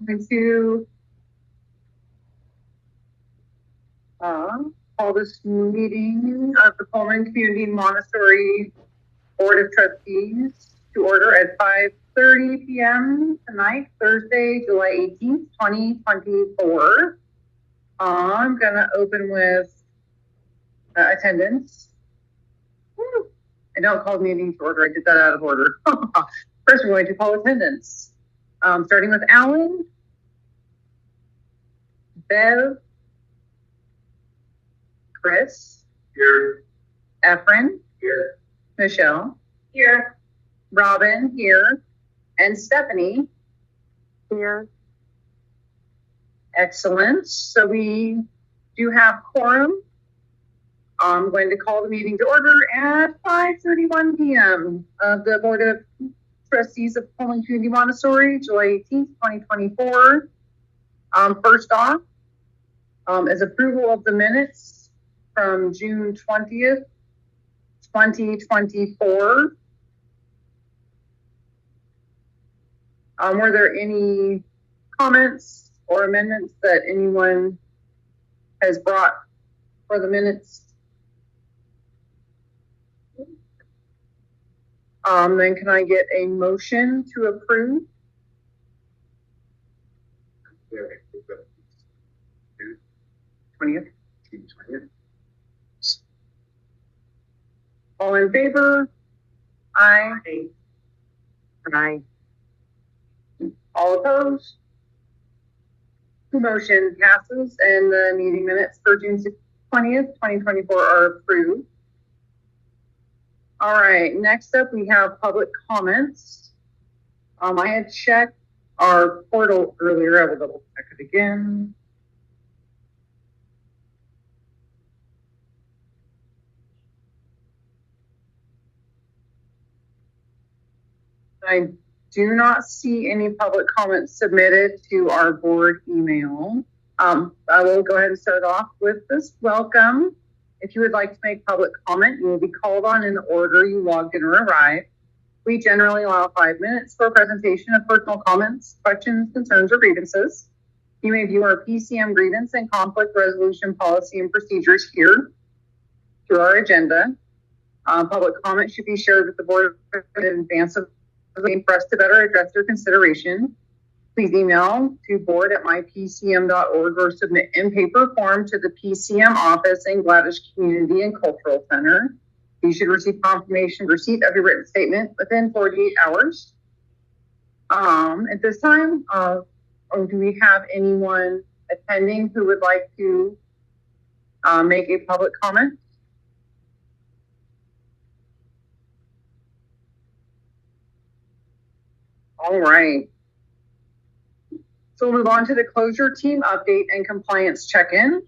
going to call this meeting of the Pullman Community Montessori Board of Trustees to order at 5:30 p.m. tonight, Thursday, July 18th, 2024. I'm going to open with attendance. I don't call meetings to order. I did that out of order. First, we're going to call attendance. Starting with Alan, Bev, Chris, Here. Efren, Here. Michelle, here, Robin, here, and Stephanie, here. Excellent. So we do have quorum. I'm going to call the meeting to order at 5:31 p.m. of the Board of Trustees of Pullman Community Montessori, July 18th, 2024. First off, is approval of the minutes from June 20th, 2024. Were there any comments or amendments that anyone has brought for the minutes? Then can I get a motion to approve? 20th. All in favor? Aye. Aye. All opposed? The motion passes and the meeting minutes for June 20th, 2024 are approved. All right, next up we have public comments. I had checked our portal earlier. I will double check it again. I do not see any public comments submitted to our board email. I will go ahead and start off with this. Welcome. If you would like to make public comment, you will be called on in the order you logged in or arrived. We generally allow 5 minutes for a presentation of personal comments, questions, concerns, or grievances. You may view our PCM grievance and conflict resolution policy and procedures here through our agenda. Public comment should be shared with the board in advance of the meeting for us to better address your consideration. Please email to board@mypcm.org or submit in paper form to the PCM office in Gladish Community and Cultural Center. You should receive confirmation receipt of your written statement within 48 hours. At this time, do we have anyone attending who would like to make a public comment? All right. So we'll move on to the closure team update and compliance check-in.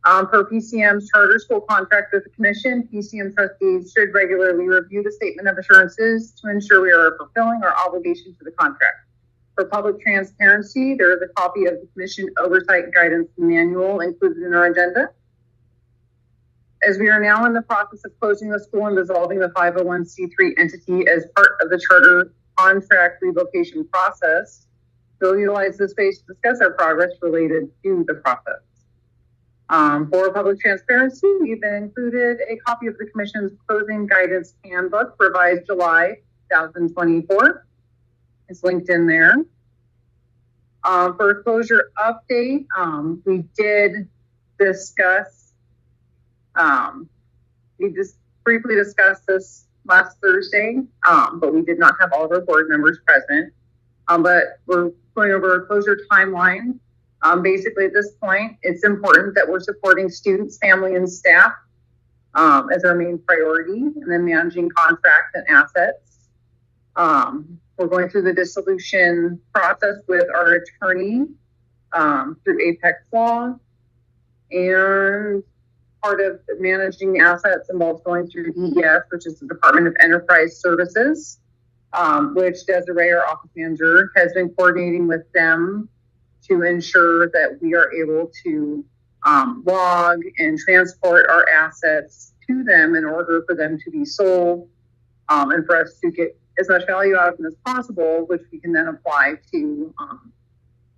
Per PCM's charter school contract with the commission, PCM trustees should regularly review the statement of assurances to ensure we are fulfilling our obligation to the contract. For public transparency, there is a copy of the commission oversight guidance manual included in our agenda. As we are now in the process of closing the school and dissolving the 501c3 entity as part of the charter contract revocation process, we'll utilize this space to discuss our progress related to the process. For public transparency, we've included a copy of the Commission's closing guidance handbook, revised July 2024. It's linked in there. For a closure update, we did discuss, we just briefly discussed this last Thursday, but we did not have all of our board members present. But we're going over a closure timeline. Basically, at this point, it's important that we're supporting students, family, and staff as our main priority, and then managing contracts and assets. We're going through the dissolution process with our attorney through Apex Law, and part of managing assets involves going through DES, which is the Department of Enterprise Services, which Desiree, our office manager, has been coordinating with them to ensure that we are able to log and transport our assets to them in order for them to be sold, and for us to get as much value out of them as possible, which we can then apply to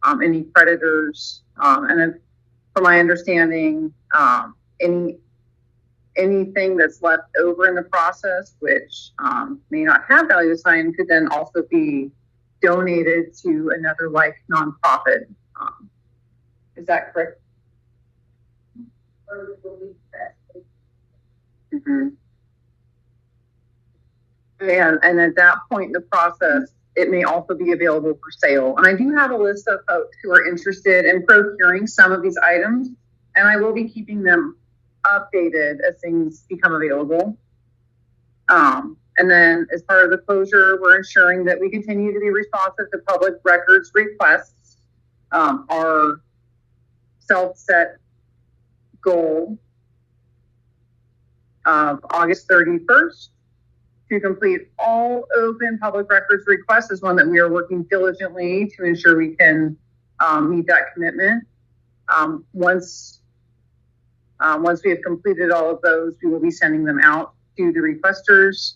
any creditors, and then from my understanding, anything that's left over in the process, which may not have value assigned, could then also be donated to another like nonprofit. Is that correct? Mm-hmm. And at that point in the process, it may also be available for sale. And I do have a list of folks who are interested in procuring some of these items, and I will be keeping them updated as things become available. And then as part of the closure, we're ensuring that we continue to be responsive to public records requests. Our self-set goal of August 31st to complete all open public records requests is one that we are working diligently to ensure we can meet that commitment. Once we have completed all of those, we will be sending them out to the requesters.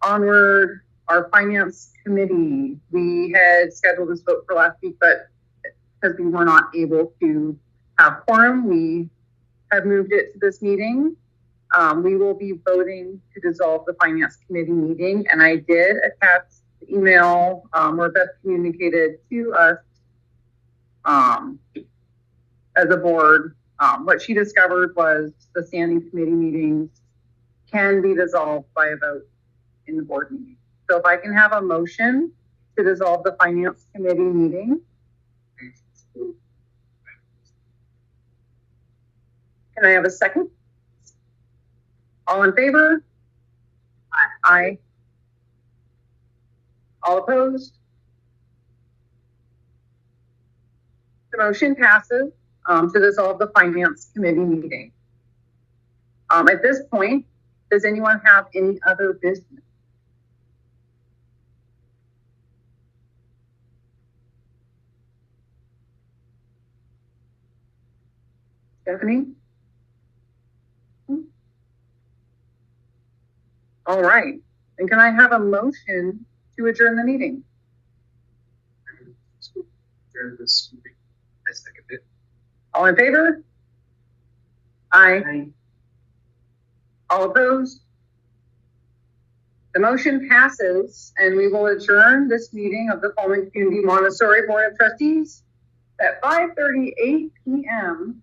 Onward, our finance committee, we had scheduled this vote for last week, but because we were not able to have quorum, we have moved it to this meeting. We will be voting to dissolve the finance committee meeting, and I did attach the email where Beth communicated to us as a board. What she discovered was the standing committee meetings can be dissolved by a vote in the board meeting. So if I can have a motion to dissolve the finance committee meeting. Can I have a second? All in favor? Aye. All opposed? The motion passes to dissolve the finance committee meeting. At this point, does anyone have any other business? Stephanie? All right. And can I have a motion to adjourn the meeting? Adjourn this meeting. I second it. All in favor? Aye. All opposed? The motion passes, and we will adjourn this meeting of the Pullman Community Montessori Board of Trustees at 5:38 p.m.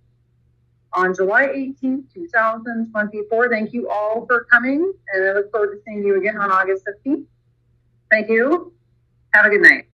on July 18th, 2024. Thank you all for coming, and I look forward to seeing you again on August 15th. Thank you. Have a good night.